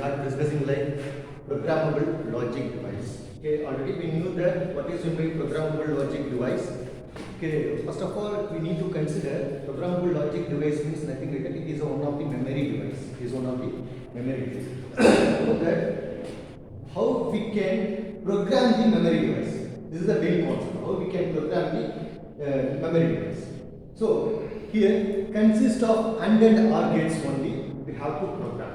are discussing like programmable logic device. Okay, already we knew that what is meant by programmable logic device. Okay, first of all, we need to consider programmable logic device means nothing like that. It is one of the memory device. It is one of the memory device. So that how we can program the memory device. This is the main concept. How we can program the memory device. So here consists of AND and OR gates only. We have to program.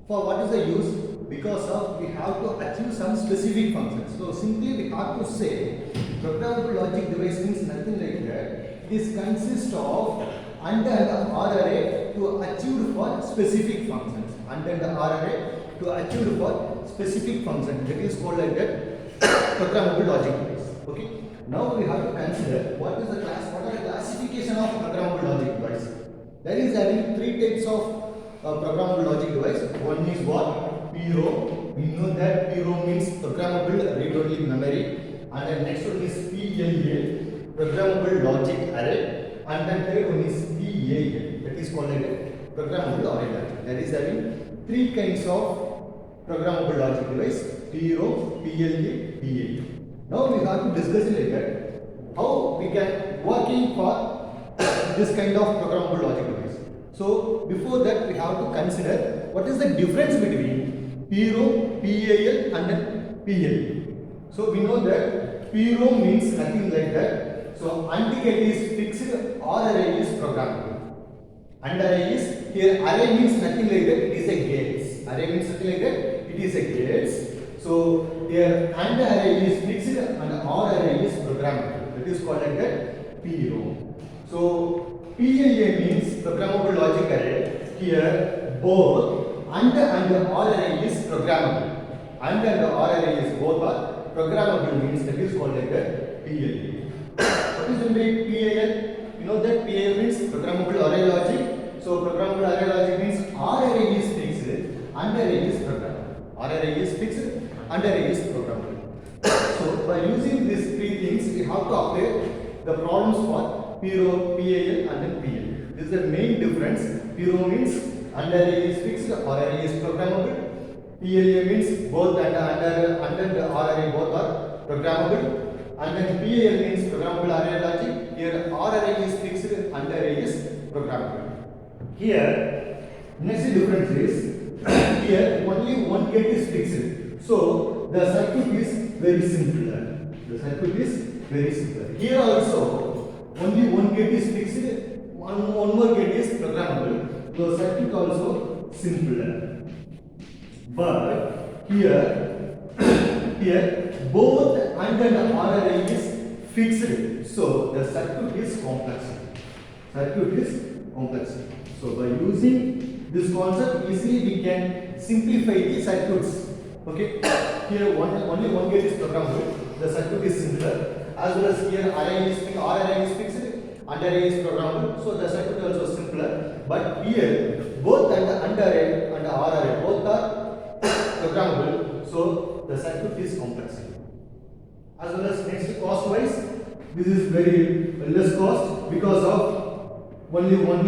For what is the use? Because of we have to achieve some specific functions. So simply we have to say programmable logic device means nothing like that. This consists of AND and OR array to achieve for specific functions. AND and OR array to achieve for specific function. That is called like that programmable logic device. Okay. Now we have to consider what are the classification of programmable logic device. There is having three types of programmable logic device. One is what? PROM. We know that PROM means programmable read-only memory. And then next one is PLA, programmable logic array. And then third one is PAL. That is called like a programmable array logic. That is having three kinds of programmable logic device: PROM, PLA, PAL. Now we have to discuss like that how we can working for this kind of programmable logic device. So before that we have to consider what is the difference between PROM, PAL and then PLA. So we know that PROM means nothing like that. So AND gate is fixed, OR array is programmable. AND array is here array means nothing like that. It is a gates. Array means nothing like that. It is a gates. So here AND array is fixed and OR array is programmable. That is called like that PROM. So PLA means programmable logic array. Here both AND and OR array is programmable. AND and OR array is both are programmable means that is called like that PLA. What is meant by PAL? You know that PAL means programmable array logic. So programmable array logic means OR array is fixed, AND array is programmable. OR array is fixed, AND array is programmable. So by using these three things, we have to apply the problems for PROM, PAL and then PL. This is the main difference. PROM means AND array is fixed, OR array is programmable. PLA means both AND and OR array both are programmable. And then PAL means programmable array logic. Here OR array is fixed, AND array is programmable. Here next difference is here only one gate is fixed. So the circuit is very simple. The circuit is very simple. Here also only one gate is fixed, one more gate is programmable. The circuit also simple. But here both AND and OR array is fixed. So the circuit is complex. Circuit is complex. So by using this concept, easily we can simplify the circuits. Okay. Here only one gate is programmable. The circuit is simpler. As well as here array is fixed, OR array is fixed, AND array is programmable. So the circuit is also simpler. But here both AND array and OR array both are programmable. So the circuit is complex. As well as next cost wise, this is very less cost because of only one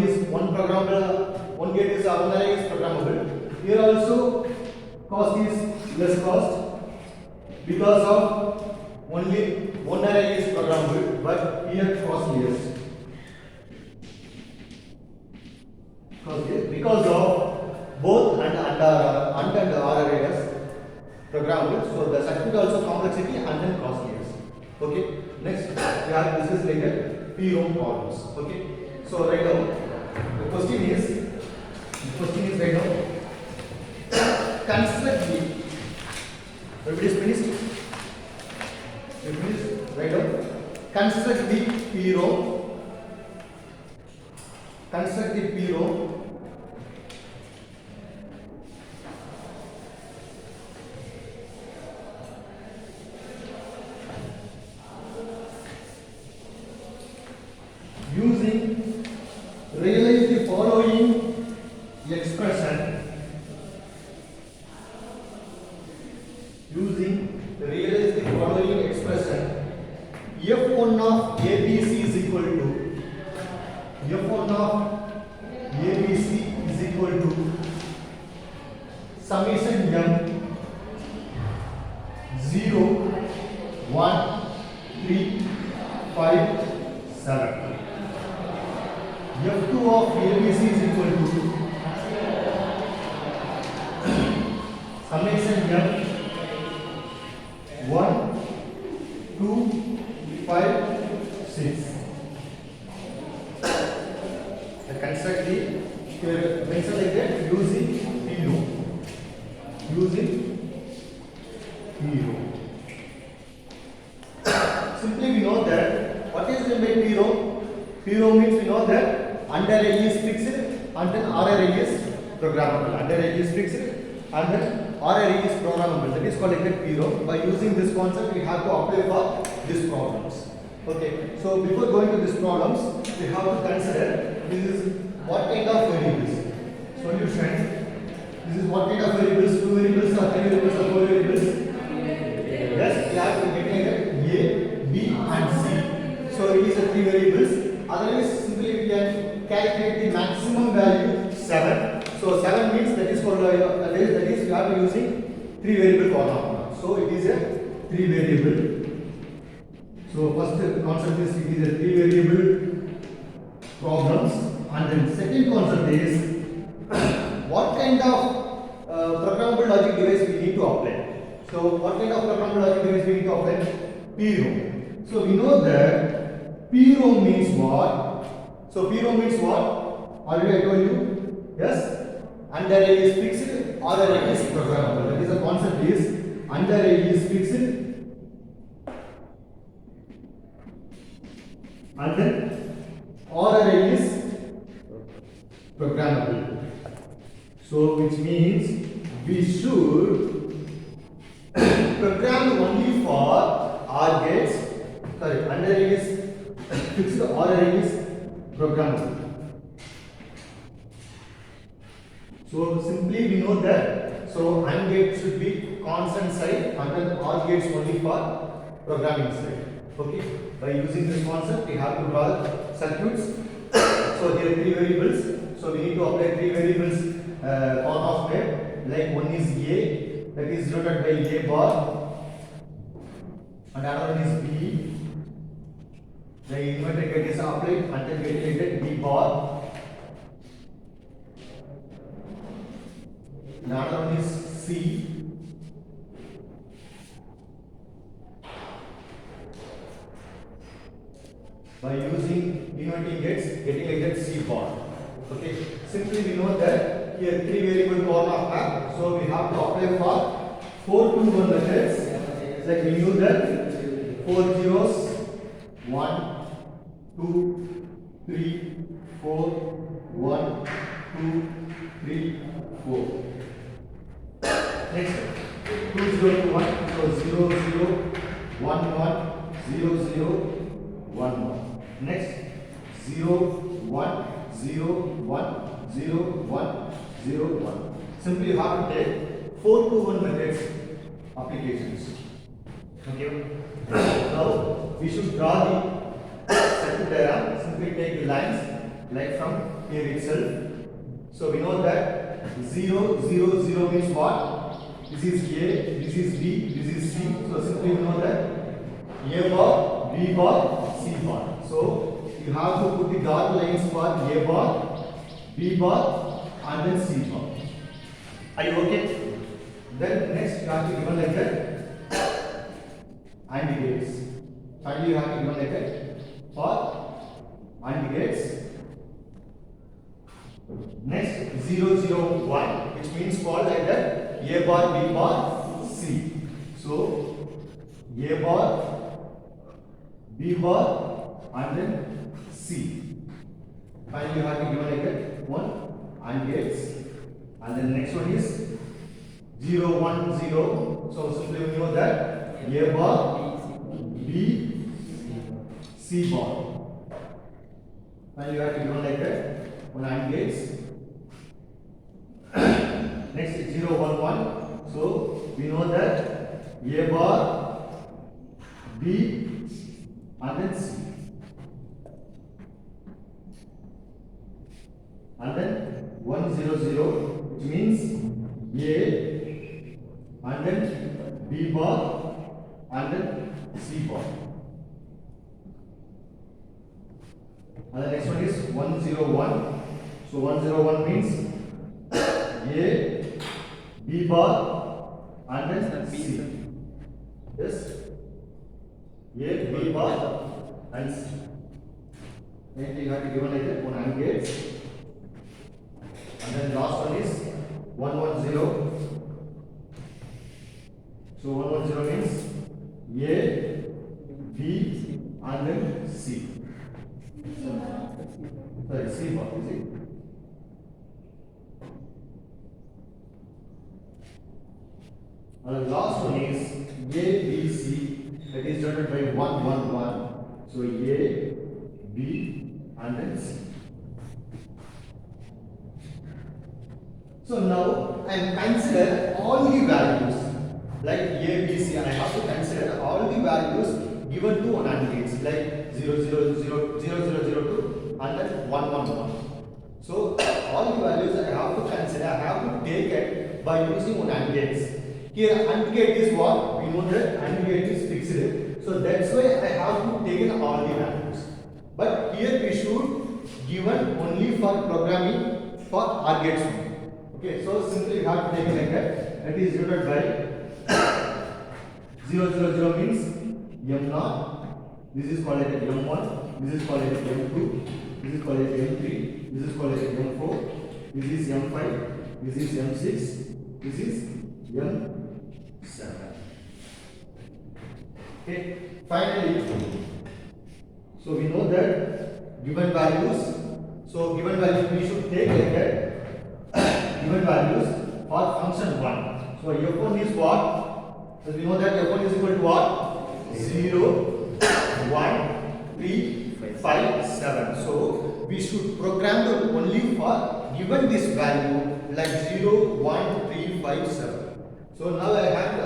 programmable, one gate is one array is programmable. Here also cost is less cost because of only one array is programmable, but here cost less. Because of both AND and OR arrays programmable, so the circuit also complexity and then cost less. Okay. Next, we have this is like a PROM problems. Okay. So right now, the question is right now, construct the. Everybody is finished. You finished right now. Construct the PROM. Construct the PROM. Using realize the following expression. Using realize the following expression. F1 of ABC is equal to F1 of ABC is equal to summation m 0 1 3 5 7. F2 of ABC is equal to summation m 1 2 5 6. I construct the mention like that using hero. Simply we know that what is meant by hero? Hero means we know that under array is fixed and then R array is programmable. Under array is fixed and then R array is programmable. That is called like that hero. By using this concept, we have to apply for these problems. Okay. So before going to these problems, we have to consider this is what kind of variables. Solution. This is what kind of variables? 2 variables or 3 variables or 4 variables? Yes, we have to get A, B and C. So it is a 3 variables. Otherwise, simply we can calculate the maximum value 7. So 7 means that is called that is we are using 3 variable formula. So it is a 3 variable. So first concept is it is a 3 variable problems, and then second concept is what kind of programmable logic device we need to apply. So what kind of programmable logic device we need to apply? PROM. So we know that PROM means what? So PROM means what? Already I told you. Yes. Under array is fixed, or array is programmable. That is the concept is under array is fixed and then or array is programmable. So which means we should program only for OR gates. Sorry, under array is fixed, OR array is programmable. So simply we know that so AND gate should be constant side and then OR gates only for programming side. Okay. By using this concept, we have to draw circuits. So here 3 variables. So we need to apply 3 variables on of map. Like one is A, that is denoted by A bar, and another one is B. The inverted gate is applied until get B bar. The other one is C. By using inverting gates, getting like that C bar. Okay. Simply we know that here 3 variable form of map. So we have to apply for 4 to 1 methods. Like we knew that 4 zeros, 1, 2, 3, 4, 1, 2, 3, 4. Next, 2 0 to 1. So 0 0, 1 1, 0 0, 1 1. Next, 0 1, 0 1, 0 1, 0 1. Simply you have to take 4 to 1 methods applications. Okay. Now we should draw the circuit diagram. Simply take the lines like from here itself. So we know that 0 0 0 means what? This is A, this is B, this is C. So simply we know that A bar, B bar, C bar. So you have to put the dark lines for A bar, B bar and then C bar. Are you okay? Then next you have to given like that AND gates. Finally you have to given like that for AND gates. Next 0 0 1, which means called like that A bar, B bar, C. So A bar, B bar and then C. Finally you have to given like that one AND gates. And then next one is 0 1 0. So simply we know that A bar, B, C bar. Finally you have to given like that one AND gates. Next is 0 1 1. So we know that A bar, B and then C. And then 1 0 0, which means A and then B bar and then C bar. And the next one is 101. So 101 means A, B bar and then C. Yes? A, B bar and C. Then you have to given like that one AND gates. And then last one is 110. So 110 means A, B and then C. Sorry, C bar, is it? And the last one is A, B, C, that is denoted by 111. So A, B and then C. So now I am consider all the values like A, B, C. I have to consider all the values given to one AND gates like 0, 0, 0, 0, 0, 0, 2 and then 1, 1, 1. So all the values I have to consider, I have to take it by using one AND gates. Here AND gate is what? We know that AND gate is fixed. So that's why I have to take in all the values. But here we should given only for programming for OR gates only. Okay, so simply we have to take like that. That is denoted by 0, 0, 0 means M0. This is called as M1. This is called as M2. This is called as M3. This is called as M4. This is M5. This is M6. This is M7. Okay. Finally, so we know that given values. So given values we should take like that. Given values for function 1. So f1 is what? So we know that f1 is equal to what? 0, 1, 3, 5, 7. So we should program the only for given this value like 0, 1, 3, 5, 7. So now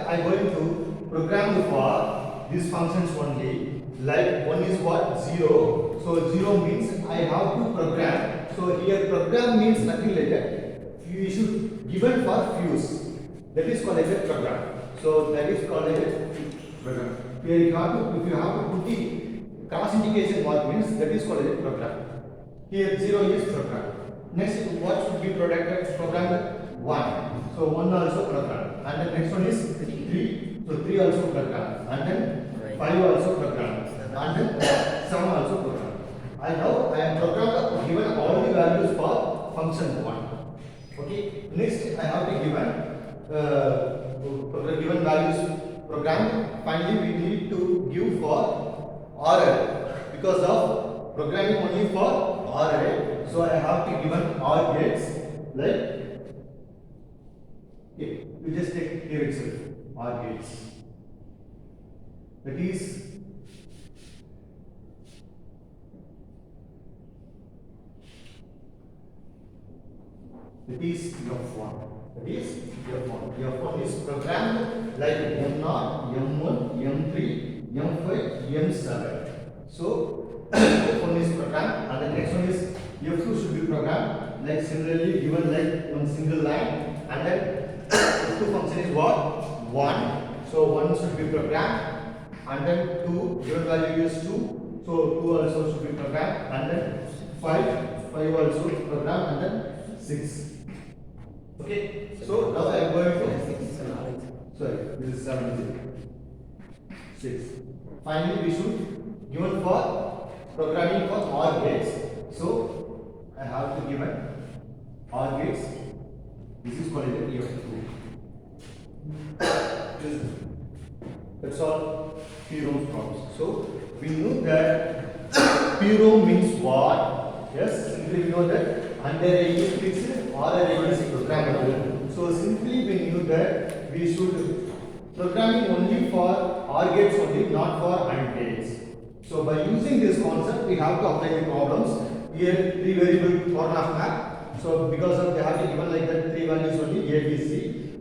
I'm going to program for these functions only. Like 1 is what? 0. So 0 means I have to program. So here program means nothing like that. You should given for fuse. That is called as a program. So that is called as a program. Here you have to, if you have to put the cross indication what means, that is called as a program. Here 0 is program. Next, what should be programmed? 1. So 1 also program. And the next one is 3. So 3 also program. And then 5 also program. And then 7 also program. And now I am programmed given all the values for function 1. Okay. Next, I have to given values program. Finally, we need to give for RL because of programming only for RL. So I have to given OR gates like you just take here itself OR gates. That is F1. That is F1. F1 is programmed like M0, M1, M3, M5, M7. So F1 is programmed, and the next one is F2 should be programmed like similarly given like one single line, and then F2 function is what? 1. So 1 should be programmed, and then 2 given value is 2. So 2 also should be programmed, and then 5 also programmed, and then 6. Okay, so now I am going to this is 7, 6. Finally, we should given for programming for OR gates. So I have to given OR gates. This is called as F2. That's all PROM problems. So we know that PROM means what? Yes, simply we know that under a is fixed or a is programmable. So simply we knew that we should programming only for OR gates only, not for AND gates. So by using this concept, we have to apply the problems. Here 3 variable Karnaugh map. So because of they have to given like that 3 values only A, B, C.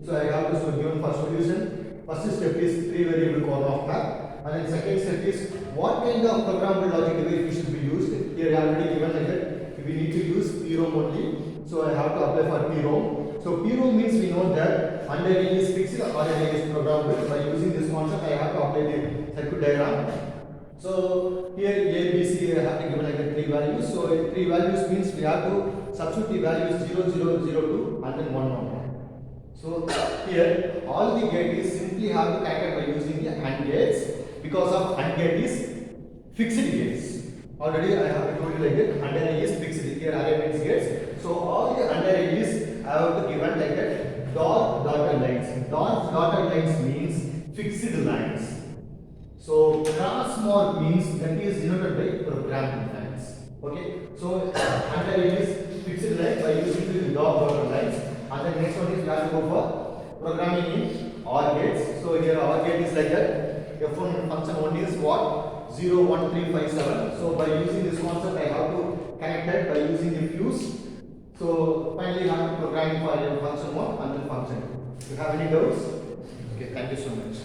So I have to given for solution. First step is 3 variable Karnaugh map, and then second step is what kind of programmable logic device we should be used. Here already given like that. We need to use PROM only. So I have to apply for PROM. So So P row means we know that under A is fixed or array is programmable. By using this concept, I have to apply the circuit diagram. So here A, B, C have to given like a 3 values. So 3 values means we have to substitute the values 0, 0, 0, 2 and then 1, 1, 1. So here all the gate is simply have to connect by using the AND gates, because of AND gate is fixed gates. Already I have told you like that under A is fixed. Here array means gates. So all the under A is I have to given like that dotted lines. Dotted lines means fixed lines. So cross mark means that is denoted by programming lines. Okay. So under A is fixed line by using the dotted lines. And the next one is we have to go for programming in OR gates. So here OR gate is like that. F1 function 1 is what? 0, 1, 3, 5, 7. So by using this concept, I have to connect that by using the fuse. So finally, I have to program for function 1 and then function 2. Do you have any doubts? Okay, thank you so much.